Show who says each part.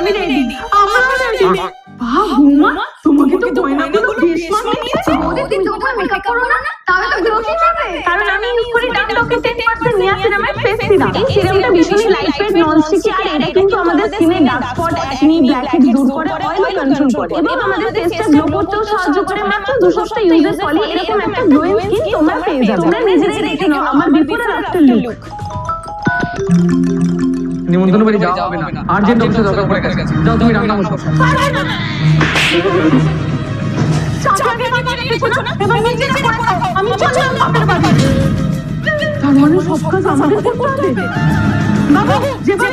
Speaker 1: আমি রেডি। আমরাও রেডি। বাহ হুমা, তোমাকে তো গয়নাগুলো বেশ মানিয়েছে।
Speaker 2: ওদের তুমি তো মেকআপ করো না, তাহলে তো গ্লোসি পাবে।
Speaker 1: কারণ আমি ইউজ করি ডামডকের 10% নিয়াসিনামাইড ফেস সিরাম। এই সিরামটা ভীষণই লাইটওয়েট, ননস্টিকি, আর এটা কিন্তু আমাদের স্কিনে ডার্ক স্পট, অ্যাকনি, ব্ল্যাকহেড দূর করে, অয়েল কন্ট্রোল করে এবং আমাদের ফেসটা গ্লো করতেও সাহায্য করে। মাত্র 2 সপ্তাহ ইউজের ফলে এরকম একটা গ্লোয়িং স্কিন তোমরা পেয়ে যাবে। তোমরা নিজেরাই দেখে নাও আমার বিফোর আর আফটার লুক।
Speaker 3: নিমন্ত্রণ বাড়ি যাওয়া হবে না, আর্জেন্ট অফিসে দরকার পড়ে গেছে। যাও তুমি রান্না বসো।
Speaker 1: আমি চললাম বাপের বাড়ি। তার মানে সব কাজ আমাদের করতে হবে। বাবু, যেভাবে